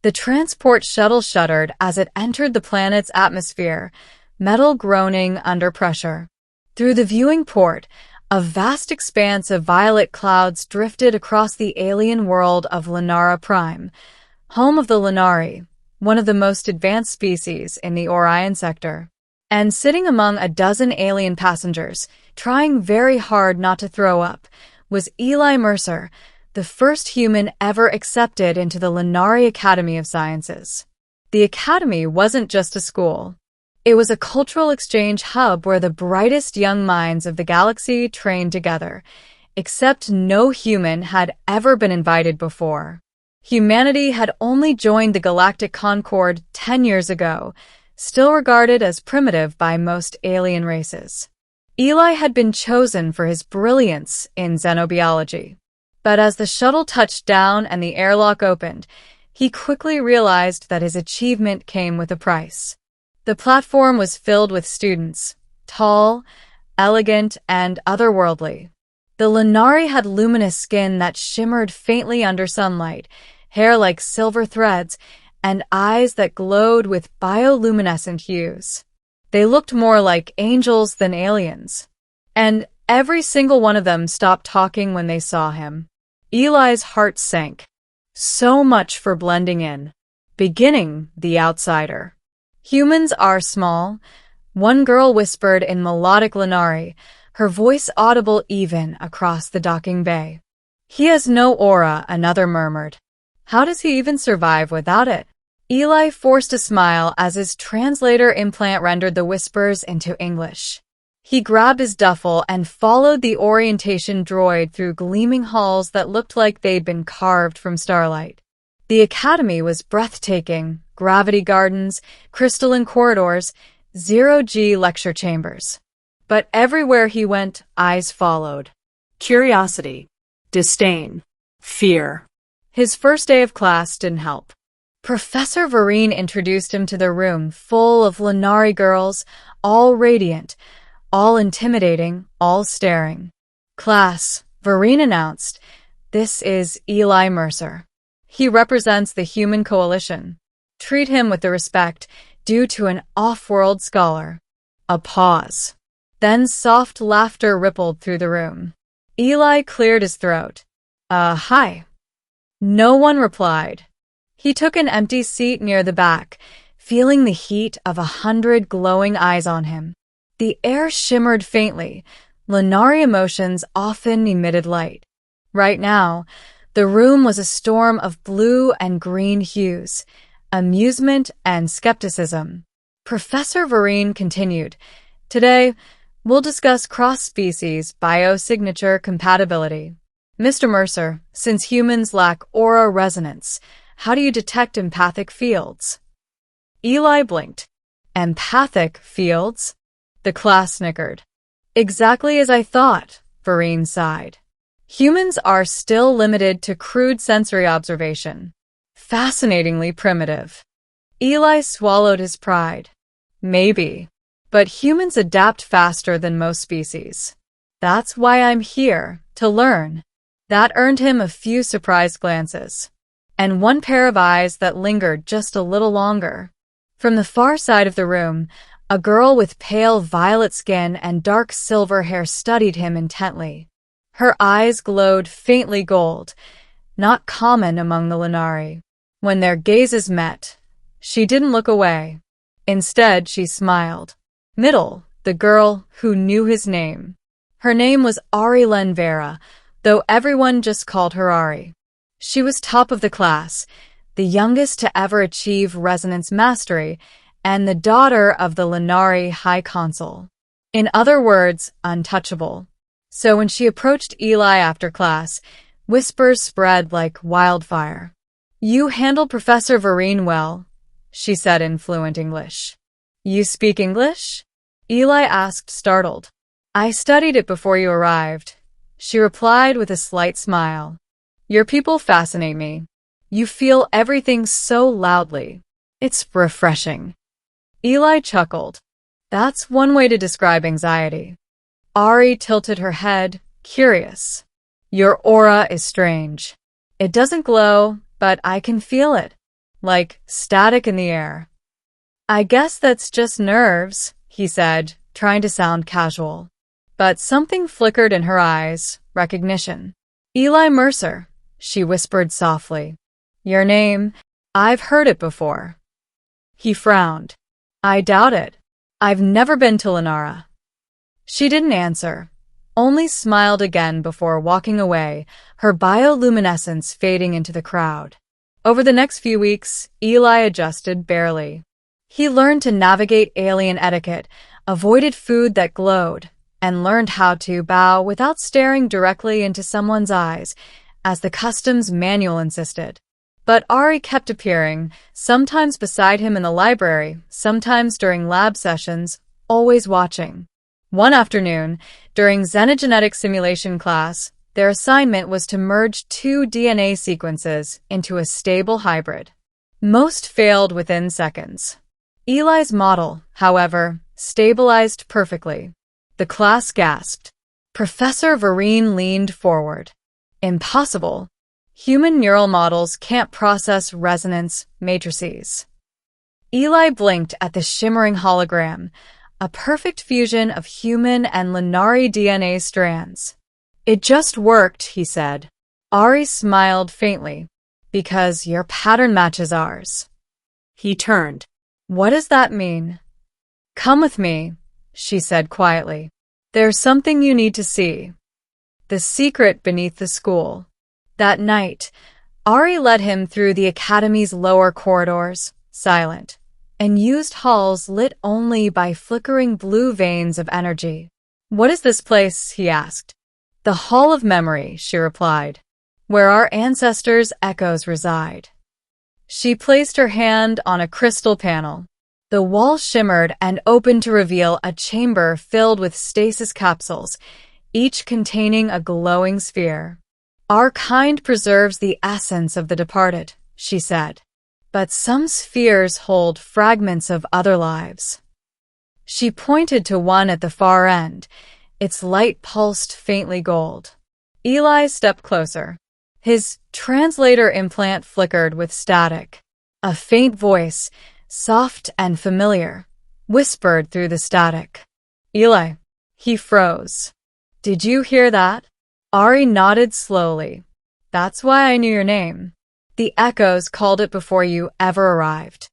The transport shuttle shuddered as it entered the planet's atmosphere, metal groaning under pressure. Through the viewing port, a vast expanse of violet clouds drifted across the alien world of Lunara Prime, home of the Lunari, one of the most advanced species in the Orion sector. And sitting among a dozen alien passengers, trying very hard not to throw up, was Eli Mercer, the first human ever accepted into the Lunari Academy of Sciences. The academy wasn't just a school. It was a cultural exchange hub where the brightest young minds of the galaxy trained together, except no human had ever been invited before. Humanity had only joined the Galactic Concord 10 years ago, still regarded as primitive by most alien races. Eli had been chosen for his brilliance in xenobiology. But as the shuttle touched down and the airlock opened, he quickly realized that his achievement came with a price. The platform was filled with students, tall, elegant, and otherworldly. The Lunari had luminous skin that shimmered faintly under sunlight, hair like silver threads, and eyes that glowed with bioluminescent hues. They looked more like angels than aliens. And every single one of them stopped talking when they saw him. Eli's heart sank. So much for blending in. Beginning the outsider. Humans are small, one girl whispered in melodic Lunari, her voice audible even across the docking bay. He has no aura, another murmured. How does he even survive without it? Eli forced a smile as his translator implant rendered the whispers into English. He grabbed his duffel and followed the orientation droid through gleaming halls that looked like they'd been carved from starlight. The academy was breathtaking, gravity gardens, crystalline corridors, zero-G lecture chambers. But everywhere he went, eyes followed. Curiosity, disdain, fear. His first day of class didn't help. Professor Vereen introduced him to the room full of Lunari girls, all radiant, all intimidating, all staring. Class, Vereen announced, this is Eli Mercer. He represents the Human Coalition. Treat him with the respect due to an off-world scholar. A pause. Then soft laughter rippled through the room. Eli cleared his throat. Hi. No one replied. He took an empty seat near the back, feeling the heat of 100 glowing eyes on him. The air shimmered faintly. Lunari emotions often emitted light. Right now, the room was a storm of blue and green hues, amusement and skepticism. Professor Vereen continued, today, we'll discuss cross-species biosignature compatibility. Mr. Mercer, since humans lack aura resonance, how do you detect empathic fields? Eli blinked. Empathic fields? The class snickered. Exactly as I thought, Vereen sighed. Humans are still limited to crude sensory observation. Fascinatingly primitive. Eli swallowed his pride. Maybe. But humans adapt faster than most species. That's why I'm here, to learn. That earned him a few surprised glances. And one pair of eyes that lingered just a little longer. From the far side of the room, a girl with pale violet skin and dark silver hair studied him intently. Her eyes glowed faintly gold, not common among the Lunari. When their gazes met, she didn't look away. Instead, she smiled. Middle, the girl who knew his name. Her name was Ari Lenvera, though everyone just called her Ari. She was top of the class, the youngest to ever achieve resonance mastery, and the daughter of the Lunari High Consul. In other words, untouchable. So when she approached Eli after class, whispers spread like wildfire. You handled Professor Vereen well, she said in fluent English. You speak English? Eli asked, startled. I studied it before you arrived, she replied with a slight smile. Your people fascinate me. You feel everything so loudly. It's refreshing. Eli chuckled. That's one way to describe anxiety. Ari tilted her head, curious. Your aura is strange. It doesn't glow, but I can feel it. like static in the air. "I guess that's just nerves," he said, trying to sound casual. But something flickered in her eyes, recognition. "Eli Mercer," she whispered softly. "Your name, I've heard it before." He frowned. "I doubt it. I've never been to Lenara." She didn't answer, only smiled again before walking away, her bioluminescence fading into the crowd. Over the next few weeks, Eli adjusted barely. He learned to navigate alien etiquette, avoided food that glowed, and learned how to bow without staring directly into someone's eyes, as the customs manual insisted. But Ari kept appearing, sometimes beside him in the library, sometimes during lab sessions, always watching. One afternoon, during xenogenetic simulation class, their assignment was to merge two DNA sequences into a stable hybrid. Most failed within seconds. Eli's model, however, stabilized perfectly. The class gasped. Professor Vereen leaned forward. "Impossible. Human neural models can't process resonance matrices." Eli blinked at the shimmering hologram, a perfect fusion of human and Lenari DNA strands. "It just worked," he said. Ari smiled faintly. "Because your pattern matches ours." He turned. "What does that mean?" "Come with me," she said quietly. "There's something you need to see." The secret beneath the school. That night, Ari led him through the academy's lower corridors, silent, and used halls lit only by flickering blue veins of energy. "What is this place?" he asked. "The Hall of Memory," she replied, "where our ancestors' echoes reside." She placed her hand on a crystal panel. The wall shimmered and opened to reveal a chamber filled with stasis capsules, each containing a glowing sphere. "Our kind preserves the essence of the departed," she said. "But some spheres hold fragments of other lives." She pointed to one at the far end. Its light pulsed faintly gold. Eli stepped closer. His translator implant flickered with static. A faint voice, soft and familiar, whispered through the static. "Eli." He froze. "Did you hear that?" Ari nodded slowly. "That's why I knew your name. The echoes called it before you ever arrived."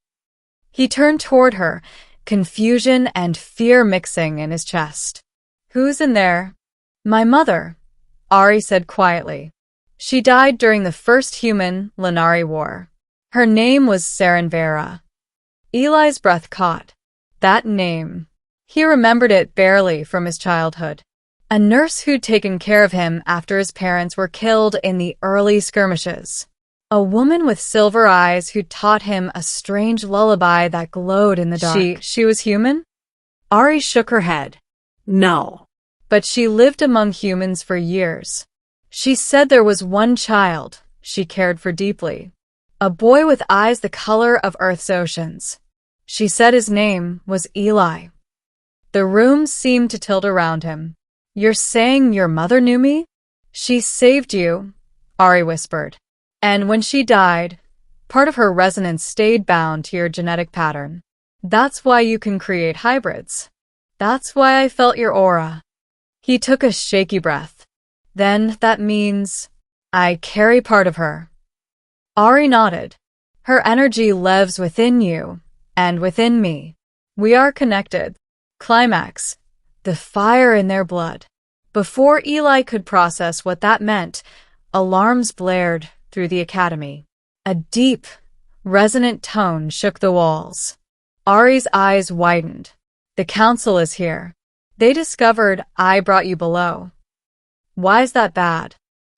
He turned toward her, confusion and fear mixing in his chest. "Who's in there?" "My mother," Ari said quietly. "She died during the first human-Lenari war. Her name was Sarenvera." Eli's breath caught. That name. He remembered it barely from his childhood. A nurse who'd taken care of him after his parents were killed in the early skirmishes. A woman with silver eyes who taught him a strange lullaby that glowed in the dark. She was human? Ari shook her head. "No." "But she lived among humans for years. She said there was one child she cared for deeply. A boy with eyes the color of Earth's oceans. She said his name was Eli." The room seemed to tilt around him. "You're saying your mother knew me?" "She saved you," Ari whispered. "And when she died, part of her resonance stayed bound to your genetic pattern. That's why you can create hybrids. That's why I felt your aura." He took a shaky breath. "Then that means I carry part of her." Ari nodded. "Her energy lives within you and within me. We are connected." Climax. The fire in their blood. Before Eli could process what that meant, alarms blared through the academy. A deep, resonant tone shook the walls. Ari's eyes widened. "The council is here. They discovered I brought you below." "Why is that bad?"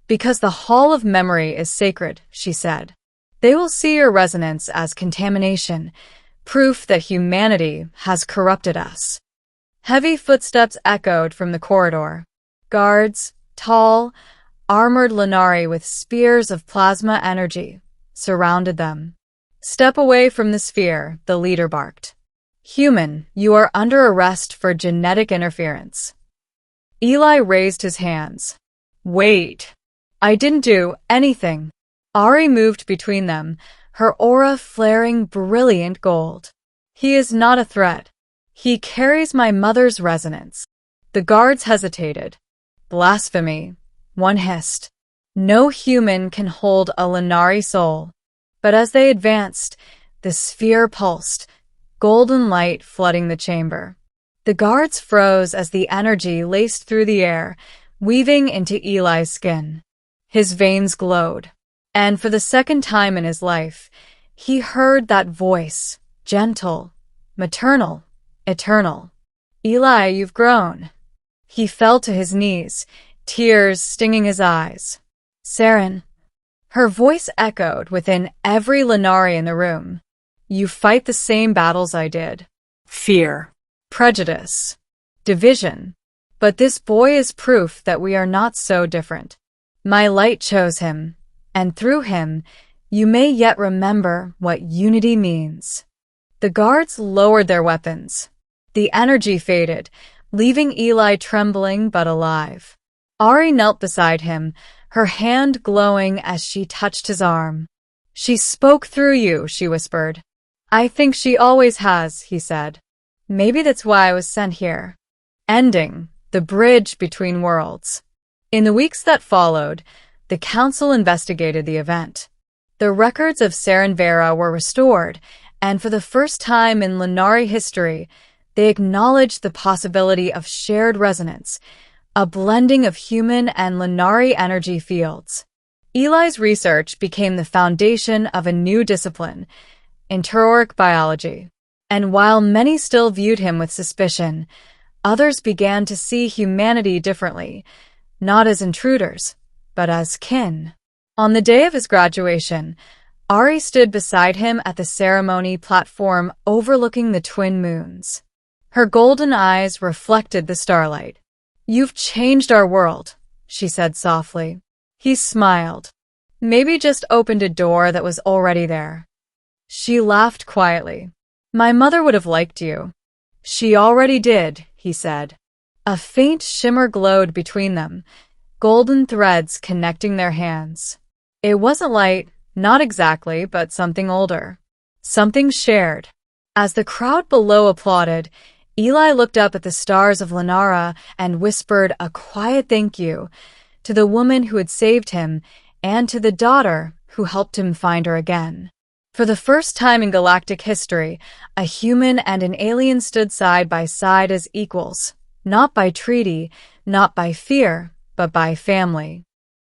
"Because the Hall of Memory is sacred," she said. "They will see your resonance as contamination, proof that humanity has corrupted us." Heavy footsteps echoed from the corridor. Guards, tall, armored Lenari with spears of plasma energy, surrounded them. "Step away from the sphere," the leader barked. "Human, you are under arrest for genetic interference." Eli raised his hands. "Wait. I didn't do anything." Ari moved between them, her aura flaring brilliant gold. "He is not a threat. He carries my mother's resonance." The guards hesitated. "Blasphemy," one hissed. "No human can hold a Lanari soul." But as they advanced, the sphere pulsed, golden light flooding the chamber. The guards froze as the energy laced through the air, weaving into Eli's skin. His veins glowed, and for the second time in his life, he heard that voice, gentle, maternal, eternal. "Eli, you've grown." He fell to his knees, tears stinging his eyes. "Saren." Her voice echoed within every Lanari in the room. "You fight the same battles I did. Fear, prejudice, division. But this boy is proof that we are not so different. My light chose him, and through him, you may yet remember what unity means." The guards lowered their weapons. The energy faded, leaving Eli trembling but alive. Ari knelt beside him, her hand glowing as she touched his arm. "She spoke through you," she whispered. "I think she always has," he said. "Maybe that's why I was sent here." Ending, the bridge between worlds. In the weeks that followed, the council investigated the event. The records of Saren Vera were restored, and for the first time in Lanari history, they acknowledged the possibility of shared resonance, a blending of human and Lanari energy fields. Eli's research became the foundation of a new discipline, enteric biology. And while many still viewed him with suspicion, others began to see humanity differently, not as intruders, but as kin. On the day of his graduation, Ari stood beside him at the ceremony platform overlooking the twin moons. Her golden eyes reflected the starlight. "You've changed our world," she said softly. He smiled. "Maybe just opened a door that was already there." She laughed quietly. "My mother would have liked you." "She already did," he said. A faint shimmer glowed between them, golden threads connecting their hands. It wasn't light, not exactly, but something older. Something shared. As the crowd below applauded, Eli looked up at the stars of Lanara and whispered a quiet thank you to the woman who had saved him and to the daughter who helped him find her again. For the first time in galactic history, a human and an alien stood side by side as equals, not by treaty, not by fear, but by family.